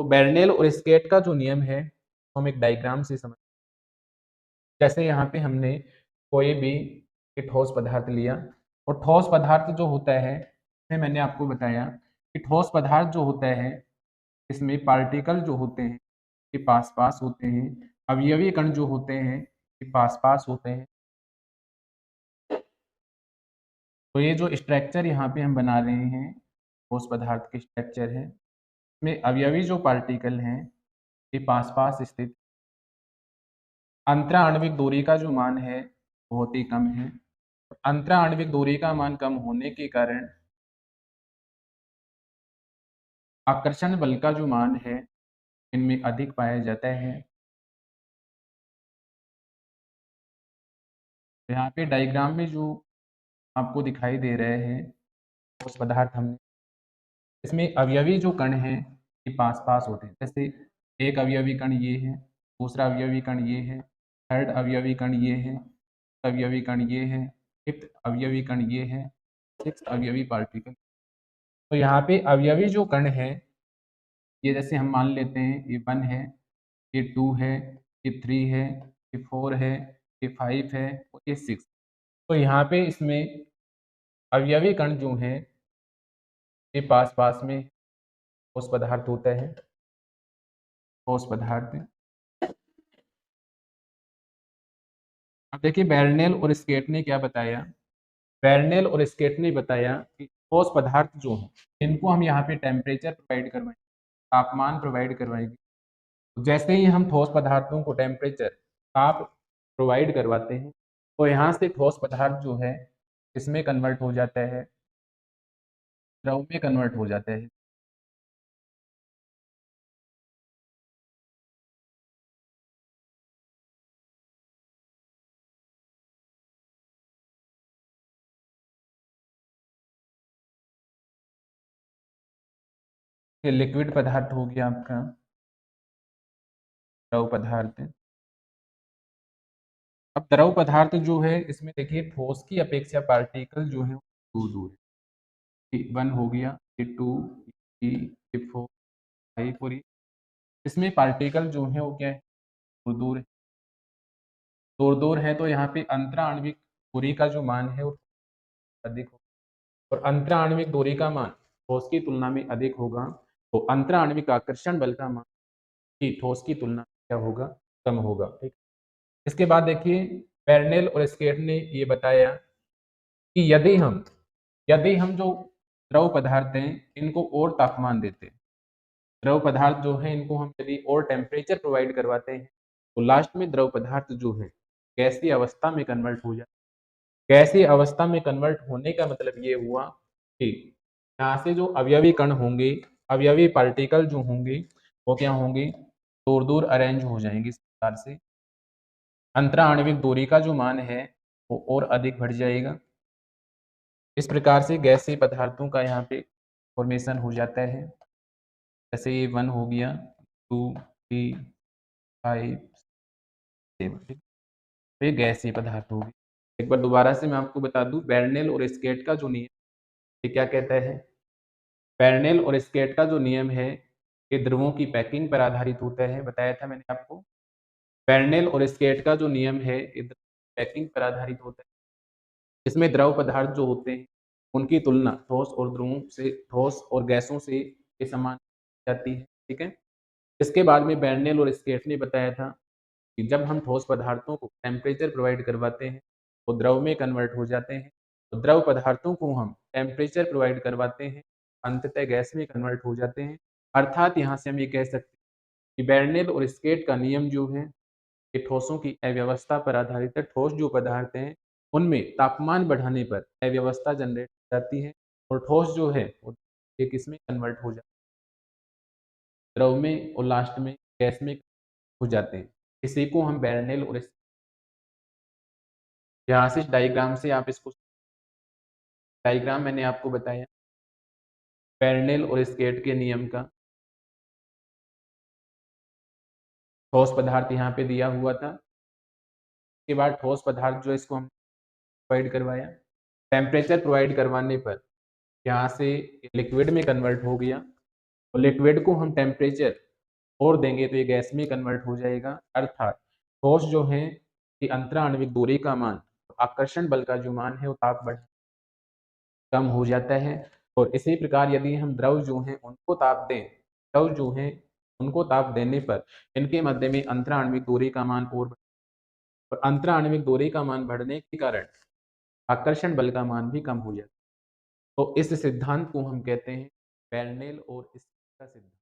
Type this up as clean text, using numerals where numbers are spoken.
बेर्नौली और स्केट का जो नियम है हम एक डायग्राम से समझ, जैसे यहाँ पे हमने कोई भी एक ठोस पदार्थ लिया और ठोस पदार्थ जो होता है इसमें मैंने आपको बताया कि ठोस पदार्थ जो होता है इसमें पार्टिकल जो होते हैं ये पास पास होते हैं, अवयवी कण जो होते हैं ये पास पास होते हैं। तो ये जो स्ट्रक्चर यहाँ पे हम बना रहे हैं ठोस पदार्थ के स्ट्रक्चर है, इसमें अवयवी जो पार्टिकल हैं ये पास पास स्थित, अंतरा आणविक दूरी का जो मान है बहुत ही कम है। अंतरा आणविक दूरी का मान कम होने के कारण आकर्षण बल का जो मान है इनमें अधिक पाया जाता है। यहाँ पे डायग्राम में जो आपको दिखाई दे रहे हैं ठोस पदार्थ हमने, इसमें अवयवी जो कण हैं ये पास पास होते हैं। जैसे एक अवयवी कण ये है, दूसरा अवयवी कण ये है, थर्ड अवयवी कण ये है, अवयवी कण ये है, फिफ्थ अवयवी कण ये है, सिक्स अवयवी पार्टिकल। तो यहाँ पे अवयवी जो कण है ये जैसे हम मान लेते हैं ये 1 है, ये 2 है, ये 3 है, ये 4 है, ये 5 है और ये 6। तो यहाँ पे इसमें अवयवी कण जो है ये पास पास में ठोस पदार्थ होता है, ठोस पदार्थ। अब देखिए बेर्नौली और स्केट ने क्या बताया, बेर्नौली और स्केट ने बताया कि ठोस पदार्थ जो है इनको हम यहाँ पे टेम्परेचर प्रोवाइड करवाएंगे, तापमान प्रोवाइड करवाएंगे। तो जैसे ही हम ठोस पदार्थों को टेम्परेचर ताप प्रोवाइड करवाते हैं तो यहाँ से ठोस पदार्थ जो है इसमें कन्वर्ट हो जाता है, द्रव में कन्वर्ट हो जाता है। ये लिक्विड पदार्थ हो गया आपका, द्रव पदार्थ। अब द्रव पदार्थ जो है इसमें देखिए ठोस की अपेक्षा पार्टिकल जो है दूर दूर है। 1 हो गया, ये 2, ये 3, ये 4, 5 और इसमें पार्टिकल जो है वो क्या है दूर दूर है, दूर दूर है। तो यहाँ पे अंतरा आणविक दूरी का जो मान है वो अधिक होगा और अंतरा आणविक दूरी का मान ठोस की तुलना में अधिक होगा। तो अंतरा आणविक आकर्षण बल का मान ही ठोस की तुलना में क्या होगा, कम होगा। ठीक, इसके बाद देखिए बेर्नौली और स्केट ने ये बताया कि यदि हम जो द्रव पदार्थ हैं इनको और तापमान देते हैं, द्रव पदार्थ जो है इनको हम यदि और टेम्परेचर प्रोवाइड करवाते हैं तो लास्ट में द्रव पदार्थ जो है गैसीय अवस्था में कन्वर्ट हो जाए। गैसीय अवस्था में कन्वर्ट होने का मतलब ये हुआ कि यहाँ से जो अवयवी कण होंगे, अवयवी पार्टिकल जो होंगे वो क्या होंगे दूर दूर अरेंज हो जाएंगे। इस प्रकार से अंतरा आणविक दूरी का जो मान है वो और अधिक बढ़ जाएगा। इस प्रकार से गैसीय पदार्थों का यहाँ पे फॉर्मेशन हो जाता है। जैसे ये 1 हो गया, 2, 3, 5, 7, ठीक, तो ये गैसीय पदार्थ हो गए। एक बार दोबारा से मैं आपको बता दूं बेर्नौली और स्केट का जो नियम ये क्या कहता है, बेर्नौली और स्केट का जो नियम है ये द्रवों की पैकिंग पर आधारित होता है, बताया था मैंने आपको। बेर्नौली और स्केट का जो नियम है ये पैकिंग पर आधारित होता है। इसमें द्रव पदार्थ जो होते हैं उनकी तुलना ठोस और ध्रुवों से, ठोस और गैसों से ये समान जाती है। ठीक है, इसके बाद में बेर्नौली और स्केट ने बताया था कि जब हम ठोस पदार्थों को टेम्परेचर प्रोवाइड करवाते हैं तो द्रव में कन्वर्ट हो जाते हैं, तो द्रव पदार्थों को हम टेम्परेचर प्रोवाइड करवाते हैं अंततः गैस में कन्वर्ट हो जाते हैं। अर्थात यहाँ से हम ये कह सकते हैं कि बेर्नौली और स्केट का नियम जो है ये ठोसों की अव्यवस्था पर आधारित है। ठोस जो पदार्थ हैं उनमें तापमान बढ़ाने पर अव्यवस्था जनरेट हो जाती है और ठोस जो है वो एक इसमें कन्वर्ट हो जाता है द्रव में और लास्ट में गैस में हो जाते हैं। इसी को हम बेर्नौली और यहाँ से डायग्राम से आप इसको, डायग्राम मैंने आपको बताया बेर्नौली और स्केट के नियम का। ठोस पदार्थ यहाँ पे दिया हुआ था, उसके बाद ठोस पदार्थ जो इसको हम प्रोवाइड करवाया, टेम्परेचर प्रोवाइड करवाने पर यहाँ से लिक्विड में कन्वर्ट हो गया और लिक्विड को हम टेम्परेचर और देंगे तो ये गैस में कन्वर्ट हो जाएगा। अर्थात ठोस जो है कि अंतराण्विक दूरी का मान, आकर्षण बल का जो मान है वो ताप बढ़ कम हो जाता है। और इसी प्रकार यदि हम द्रव जो हैं उनको ताप दें, द्रव जो हैं उनको ताप देने पर इनके मध्य में अंतराण्विक दूरी का मान और अंतराण्विक दूरी का मान बढ़ने के कारण आकर्षण बल का मान भी कम हो जाता है। तो इस सिद्धांत को हम कहते हैं बेर्नौली और स्टील का सिद्धांत।